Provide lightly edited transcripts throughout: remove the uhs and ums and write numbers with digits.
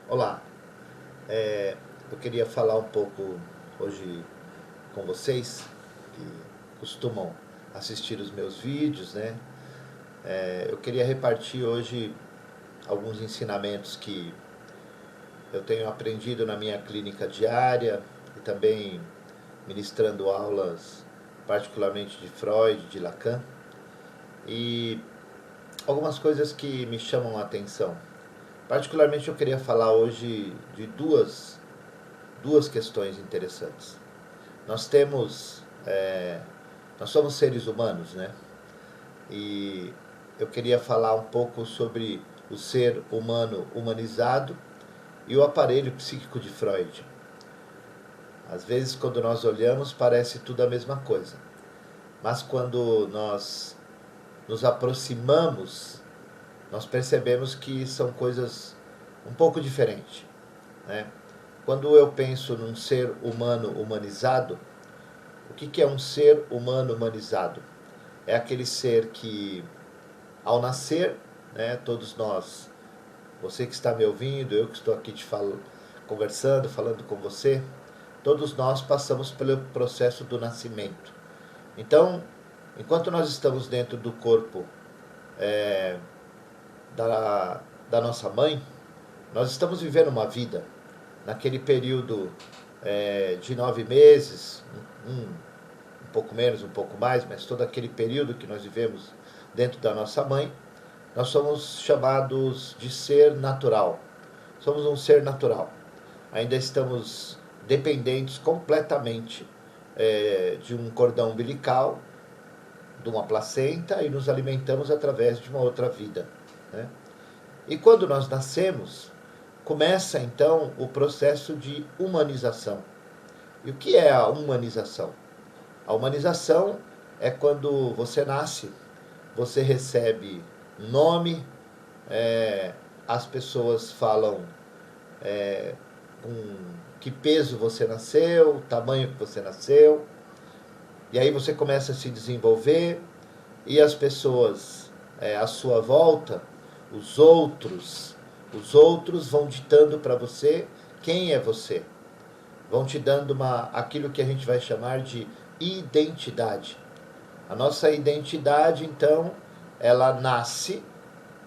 Olá, eu queria falar um pouco hoje com vocês que costumam assistir os meus vídeos, né? Eu queria repartir hoje alguns ensinamentos que eu tenho aprendido na minha clínica diária e também ministrando aulas, particularmente de Freud, de Lacan, e algumas coisas que me chamam a atenção. Particularmente eu queria falar hoje de duas questões interessantes. Nós temos, nós somos seres humanos, né? E eu queria falar um pouco sobre o ser humano humanizado e o aparelho psíquico de Freud. Às vezes, quando nós olhamos, parece tudo a mesma coisa. Mas quando nós nos aproximamos, nós percebemos que são coisas um pouco diferentes, né? Quando eu penso num ser humano humanizado, o que é um ser humano humanizado? É aquele ser que, ao nascer, né, todos nós, você que está me ouvindo, eu que estou aqui conversando, falando com você, todos nós passamos pelo processo do nascimento. Então, enquanto nós estamos dentro do corpo da nossa mãe, nós estamos vivendo uma vida. Naquele período de 9 meses, um pouco menos, um pouco mais, mas todo aquele período que nós vivemos dentro da nossa mãe, nós somos chamados de ser natural. Somos um ser natural. Ainda estamos dependentes completamente de um cordão umbilical, de uma placenta, e nos alimentamos através de uma outra vida, né? E quando nós nascemos, começa então o processo de humanização. E o que é a humanização? A humanização é quando você nasce, você recebe um nome, as pessoas falam com que peso você nasceu, o tamanho que você nasceu, e aí você começa a se desenvolver, e as pessoas à sua volta, os outros vão ditando para você quem é você. Vão te dando aquilo que a gente vai chamar de identidade. A nossa identidade, então, ela nasce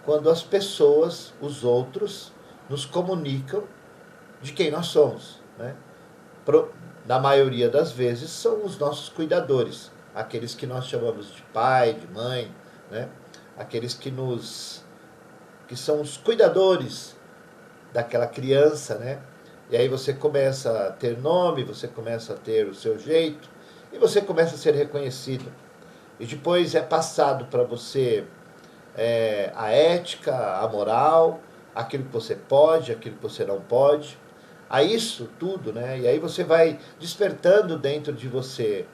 quando as pessoas, os outros, nos comunicam de quem nós somos, né? Na maioria das vezes são os nossos cuidadores, aqueles que nós chamamos de pai, de mãe, né? Aqueles que são os cuidadores daquela criança, né? E aí você começa a ter nome, você começa a ter o seu jeito e você começa a ser reconhecido. E depois é passado para você a ética, a moral, aquilo que você pode, aquilo que você não pode. A isso tudo, né? E aí você vai despertando dentro de você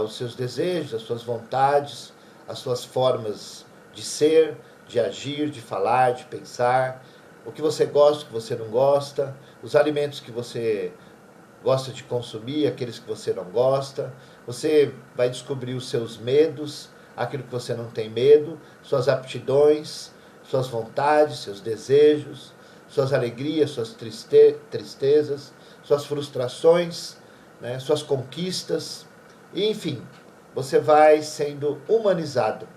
os seus desejos, as suas vontades, as suas formas de ser, de agir, de falar, de pensar, o que você gosta, o que você não gosta, os alimentos que você gosta de consumir, aqueles que você não gosta. Você vai descobrir os seus medos, aquilo que você não tem medo, suas aptidões, suas vontades, seus desejos, suas alegrias, suas tristezas, suas frustrações, né, suas conquistas, e, enfim, você vai sendo humanizado.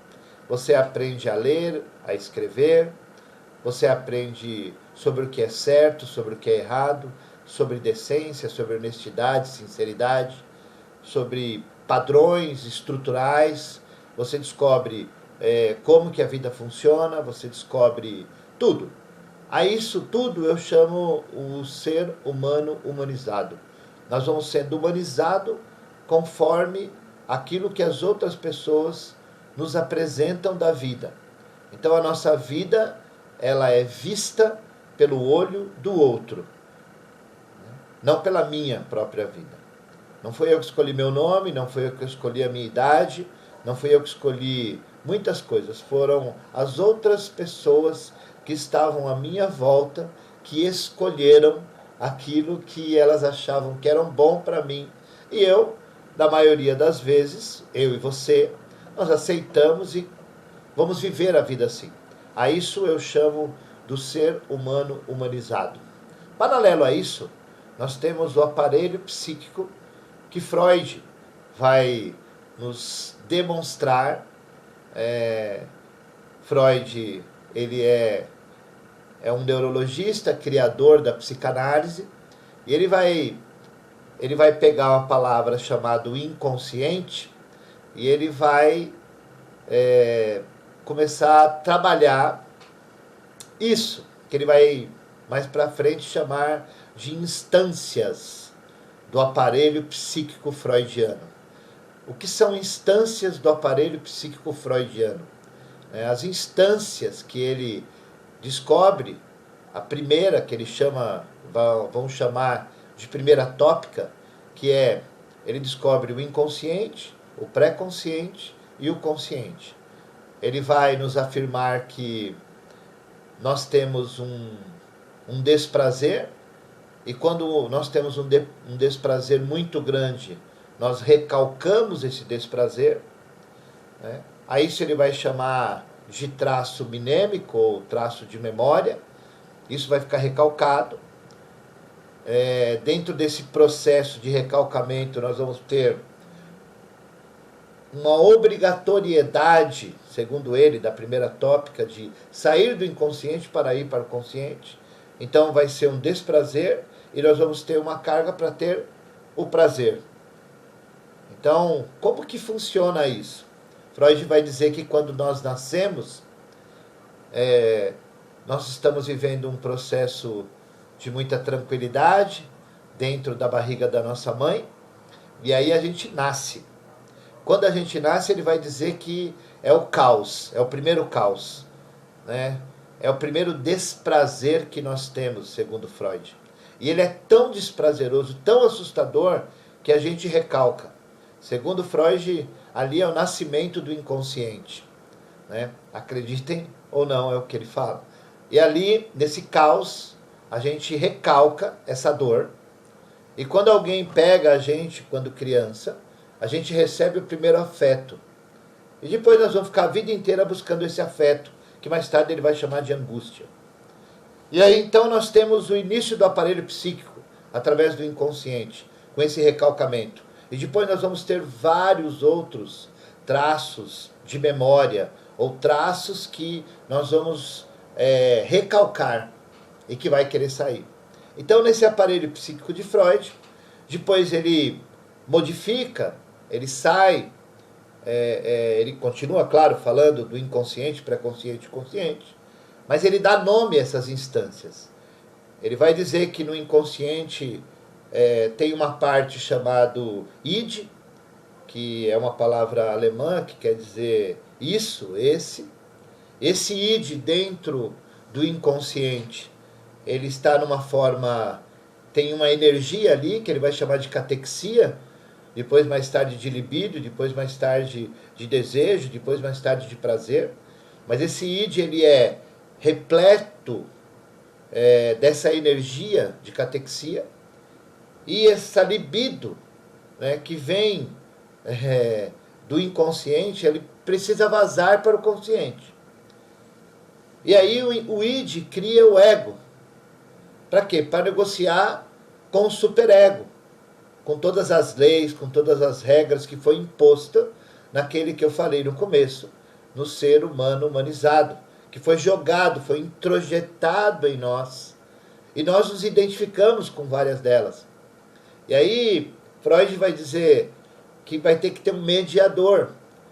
Você aprende a ler, a escrever, você aprende sobre o que é certo, sobre o que é errado, sobre decência, sobre honestidade, sinceridade, sobre padrões estruturais. Você descobre como que a vida funciona, você descobre tudo. A isso tudo eu chamo o ser humano humanizado. Nós vamos sendo humanizados conforme aquilo que as outras pessoas nos apresentam da vida. Então a nossa vida, ela é vista pelo olho do outro, não pela minha própria vida. Não foi eu que escolhi meu nome, não foi eu que escolhi a minha idade, não fui eu que escolhi muitas coisas. Foram as outras pessoas que estavam à minha volta que escolheram aquilo que elas achavam que era bom para mim. E eu, na maioria das vezes, eu e você, nós aceitamos e vamos viver a vida assim. A isso eu chamo do ser humano humanizado. Paralelo a isso, nós temos o aparelho psíquico que Freud vai nos demonstrar. Freud, ele é um neurologista, criador da psicanálise, e ele vai pegar uma palavra chamada inconsciente e ele vai começar a trabalhar isso, que ele vai mais para frente chamar de instâncias do aparelho psíquico freudiano. O que são instâncias do aparelho psíquico freudiano? As instâncias que ele descobre, a primeira que ele chama, vamos chamar de primeira tópica, que é, ele descobre o inconsciente, o pré-consciente e o consciente. Ele vai nos afirmar que nós temos um desprazer, e quando nós temos um desprazer muito grande, nós recalcamos esse desprazer, né? A isso ele vai chamar de traço mnêmico ou traço de memória. Isso vai ficar recalcado. Dentro desse processo de recalcamento, nós vamos ter uma obrigatoriedade, segundo ele, da primeira tópica, de sair do inconsciente para ir para o consciente. Então vai ser um desprazer e nós vamos ter uma carga para ter o prazer. Então, como que funciona isso? Freud vai dizer que quando nós nascemos, nós estamos vivendo um processo de muita tranquilidade dentro da barriga da nossa mãe, e aí a gente nasce. Quando a gente nasce, ele vai dizer que é o caos, é o primeiro caos, né? É o primeiro desprazer que nós temos, segundo Freud. E ele é tão desprazeroso, tão assustador, que a gente recalca. Segundo Freud, ali é o nascimento do inconsciente, né? Acreditem ou não, é o que ele fala. E ali, nesse caos, a gente recalca essa dor. E quando alguém pega a gente, quando criança, a gente recebe o primeiro afeto. E depois nós vamos ficar a vida inteira buscando esse afeto, que mais tarde ele vai chamar de angústia. E aí então nós temos o início do aparelho psíquico, através do inconsciente, com esse recalcamento. E depois nós vamos ter vários outros traços de memória, ou traços que nós vamos recalcar e que vai querer sair. Então, nesse aparelho psíquico de Freud, depois ele modifica, ele sai, ele continua, claro, falando do inconsciente, pré-consciente e consciente, mas ele dá nome a essas instâncias. Ele vai dizer que no inconsciente tem uma parte chamada id, que é uma palavra alemã que quer dizer isso, esse. Esse id dentro do inconsciente, ele está numa forma, tem uma energia ali que ele vai chamar de catexia, depois mais tarde de libido, depois mais tarde de desejo, depois mais tarde de prazer. Mas esse id, ele é repleto dessa energia de catexia, e essa libido, né, que vem do inconsciente, ele precisa vazar para o consciente. E aí o id cria o ego. Para quê? Para negociar com o superego, com todas as leis, com todas as regras que foi imposta naquele que eu falei no começo, no ser humano humanizado, que foi jogado, foi introjetado em nós. E nós nos identificamos com várias delas. E aí Freud vai dizer que vai ter que ter um mediador.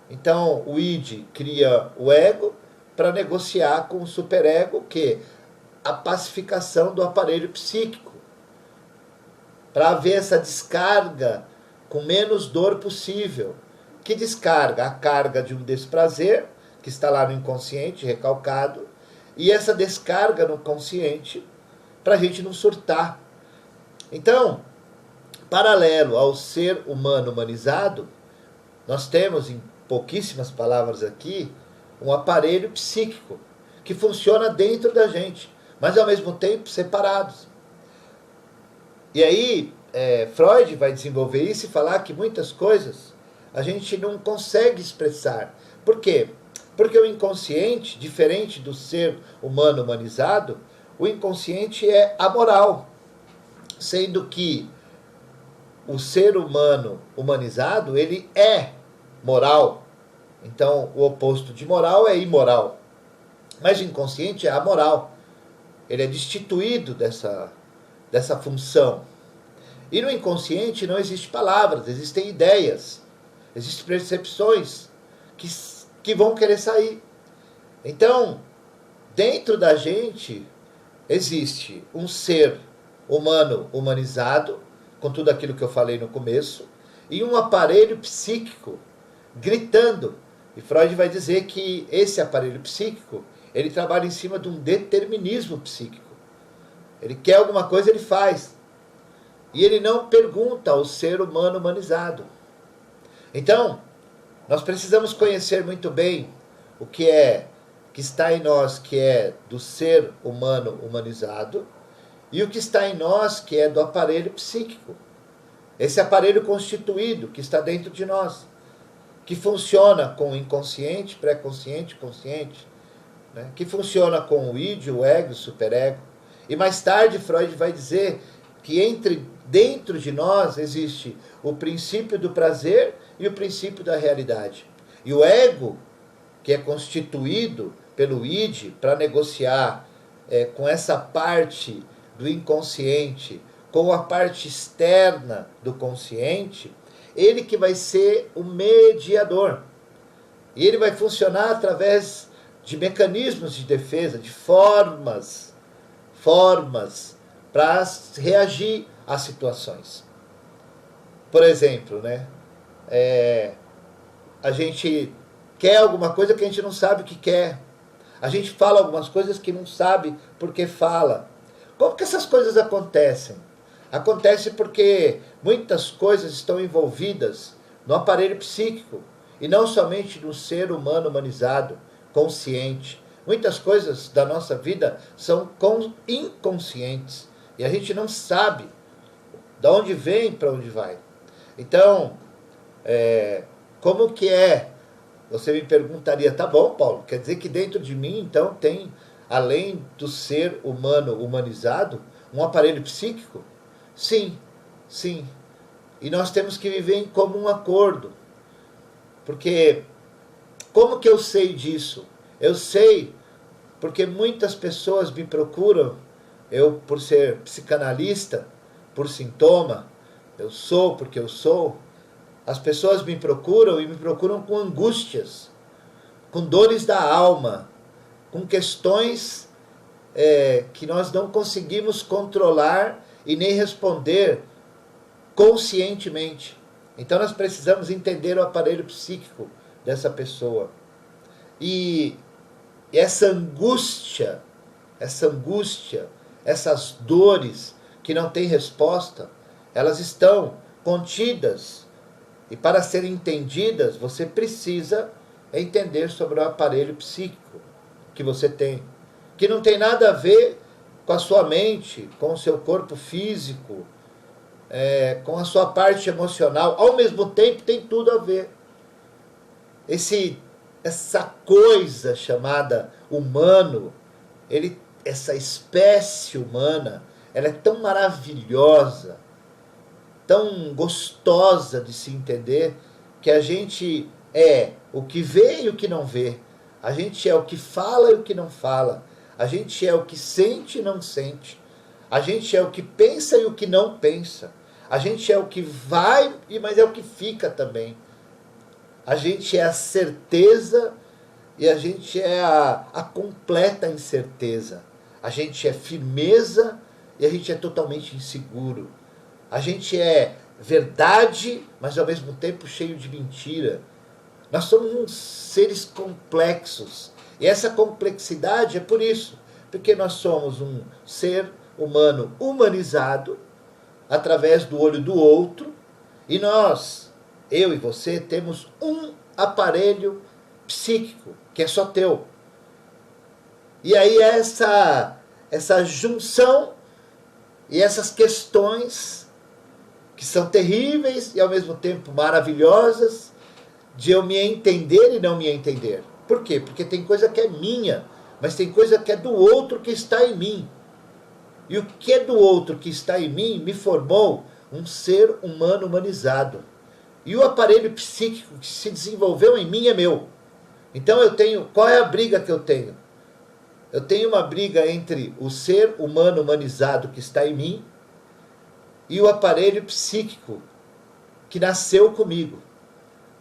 Então o id cria o ego para negociar com o superego, que a pacificação do aparelho psíquico, para haver essa descarga com menos dor possível. Que descarga? A carga de um desprazer, que está lá no inconsciente, recalcado, e essa descarga no consciente, para a gente não surtar. Então, paralelo ao ser humano humanizado, nós temos, em pouquíssimas palavras aqui, um aparelho psíquico, que funciona dentro da gente, mas ao mesmo tempo separados. E aí, Freud vai desenvolver isso e falar que muitas coisas a gente não consegue expressar. Por quê? Porque o inconsciente, diferente do ser humano humanizado, o inconsciente é amoral. sendo que o ser humano humanizado, ele é moral. Então, o oposto de moral é imoral. Mas o inconsciente é amoral. Ele é destituído dessa função. E no inconsciente não existem palavras, existem ideias, existem percepções que vão querer sair. Então, dentro da gente existe um ser humano humanizado, com tudo aquilo que eu falei no começo, e um aparelho psíquico gritando. E Freud vai dizer que esse aparelho psíquico, ele trabalha em cima de um determinismo psíquico. Ele quer alguma coisa, ele faz. E ele não pergunta ao ser humano humanizado. Então, nós precisamos conhecer muito bem o que está em nós, que é do ser humano humanizado, e o que está em nós, que é do aparelho psíquico. Esse aparelho constituído que está dentro de nós, que funciona com o inconsciente, pré-consciente, consciente, né? Que funciona com o id, o ego, o superego. E mais tarde Freud vai dizer que dentro de nós existe o princípio do prazer e o princípio da realidade. E o ego, que é constituído pelo id para negociar com essa parte do inconsciente, com a parte externa do consciente, ele que vai ser o mediador. E ele vai funcionar através de mecanismos de defesa, de formas para reagir às situações. Por exemplo, né? A gente quer alguma coisa que a gente não sabe o que quer. A gente fala algumas coisas que não sabe por que fala. Como que essas coisas acontecem? Acontece porque muitas coisas estão envolvidas no aparelho psíquico e não somente no ser humano humanizado, consciente. Muitas coisas da nossa vida são inconscientes e a gente não sabe de onde vem para onde vai. Então, como que é? Você me perguntaria, tá bom, Paulo, quer dizer que dentro de mim, então, tem, além do ser humano humanizado, um aparelho psíquico? Sim, sim. E nós temos que viver em comum acordo. Porque, como que eu sei disso? Eu sei porque muitas pessoas me procuram, eu por ser psicanalista, por sintoma, eu sou porque eu sou, as pessoas me procuram e me procuram com angústias, com dores da alma, com questões que nós não conseguimos controlar e nem responder conscientemente. Então nós precisamos entender o aparelho psíquico dessa pessoa. E essa angústia, essas dores que não têm resposta, elas estão contidas. E para serem entendidas, você precisa entender sobre o aparelho psíquico que você tem, que não tem nada a ver com a sua mente, com o seu corpo físico, com a sua parte emocional. Ao mesmo tempo, tem tudo a ver. Essa coisa chamada humano, essa espécie humana, ela é tão maravilhosa, tão gostosa de se entender, que a gente é o que vê e o que não vê. A gente é o que fala e o que não fala. A gente é o que sente e não sente. A gente é o que pensa e o que não pensa. A gente é o que vai, mas é o que fica também. A gente é a certeza e a gente é a completa incerteza. A gente é firmeza e a gente é totalmente inseguro. A gente é verdade, mas ao mesmo tempo cheio de mentira. Nós somos uns seres complexos. E essa complexidade é por isso. Porque nós somos um ser humano humanizado, através do olho do outro. E nós, eu e você, temos um aparelho psíquico, que é só teu. E aí essa junção e essas questões que são terríveis e ao mesmo tempo maravilhosas, de eu me entender e não me entender. Por quê? Porque tem coisa que é minha, mas tem coisa que é do outro que está em mim. E o que do outro que está em mim me formou um ser humano humanizado. E o aparelho psíquico que se desenvolveu em mim é meu. Então eu tenho, qual é a briga que eu tenho? Eu tenho uma briga entre o ser humano humanizado que está em mim e o aparelho psíquico que nasceu comigo.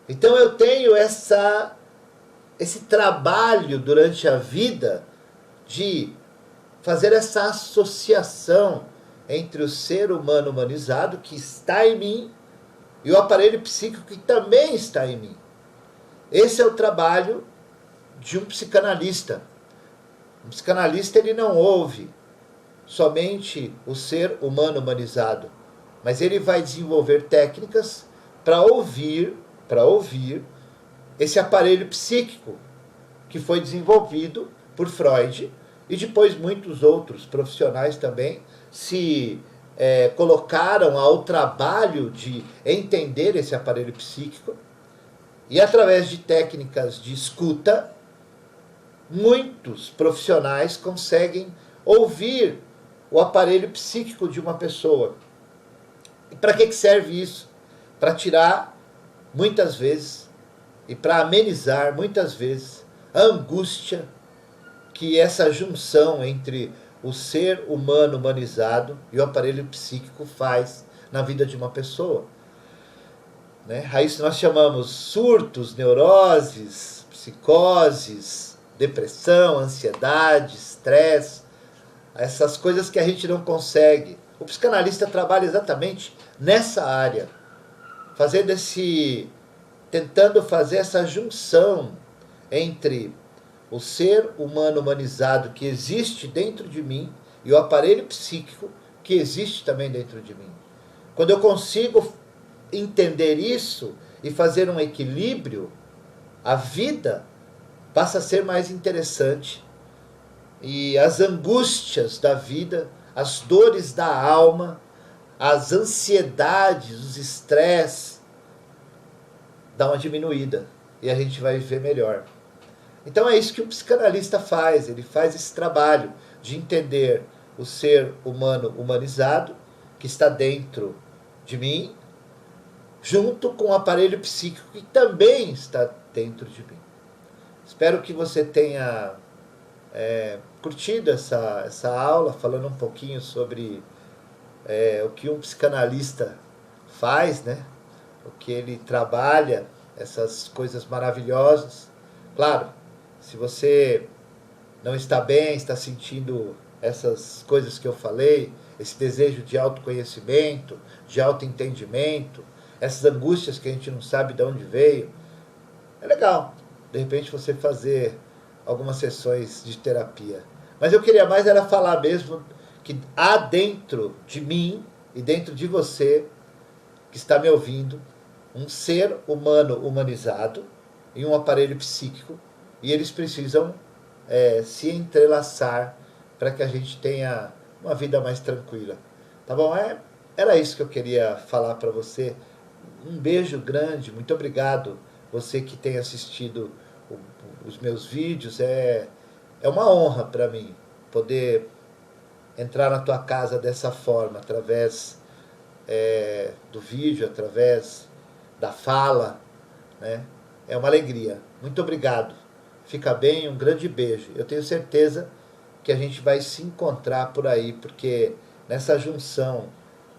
Então eu tenho esse trabalho durante a vida de fazer essa associação entre o ser humano humanizado que está em mim e o aparelho psíquico que também está em mim. Esse é o trabalho de um psicanalista. Um psicanalista, ele não ouve somente o ser humano humanizado, mas ele vai desenvolver técnicas para ouvir esse aparelho psíquico que foi desenvolvido por Freud, e depois muitos outros profissionais também se colocaram ao trabalho de entender esse aparelho psíquico, e através de técnicas de escuta, muitos profissionais conseguem ouvir o aparelho psíquico de uma pessoa. E para que serve isso? Para tirar, muitas vezes, e para amenizar, muitas vezes, a angústia que essa junção entre o ser humano humanizado e o aparelho psíquico faz na vida de uma pessoa. Né? A isso nós chamamos surtos, neuroses, psicoses, depressão, ansiedade, estresse, essas coisas que a gente não consegue. O psicanalista trabalha exatamente nessa área, tentando fazer essa junção entre o ser humano humanizado que existe dentro de mim e o aparelho psíquico que existe também dentro de mim. Quando eu consigo entender isso e fazer um equilíbrio, a vida passa a ser mais interessante. E as angústias da vida, as dores da alma, as ansiedades, os estresses, dão uma diminuída e a gente vai viver melhor. Então é isso que o psicanalista faz, ele faz esse trabalho de entender o ser humano humanizado, que está dentro de mim, junto com o aparelho psíquico que também está dentro de mim. Espero que você tenha curtido essa aula, falando um pouquinho sobre o que um psicanalista faz, né? O que ele trabalha, essas coisas maravilhosas. Claro, se você não está bem, está sentindo essas coisas que eu falei, esse desejo de autoconhecimento, de autoentendimento, essas angústias que a gente não sabe de onde veio, é legal, de repente, você fazer algumas sessões de terapia. Mas eu queria mais era falar mesmo que há dentro de mim e dentro de você, que está me ouvindo, um ser humano humanizado e um aparelho psíquico, e eles precisam se entrelaçar para que a gente tenha uma vida mais tranquila. Tá bom? Era isso que eu queria falar para você. Um beijo grande, muito obrigado você que tem assistido os meus vídeos. É uma honra para mim poder entrar na tua casa dessa forma, através do vídeo, através da fala, né? É uma alegria. Muito obrigado. Fica bem, um grande beijo. Eu tenho certeza que a gente vai se encontrar por aí, porque nessa junção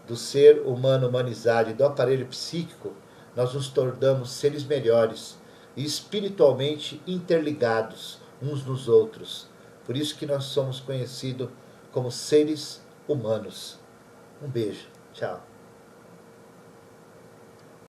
do ser humano humanizado e do aparelho psíquico, nós nos tornamos seres melhores e espiritualmente interligados uns nos outros. Por isso que nós somos conhecidos como seres humanos. Um beijo. Tchau.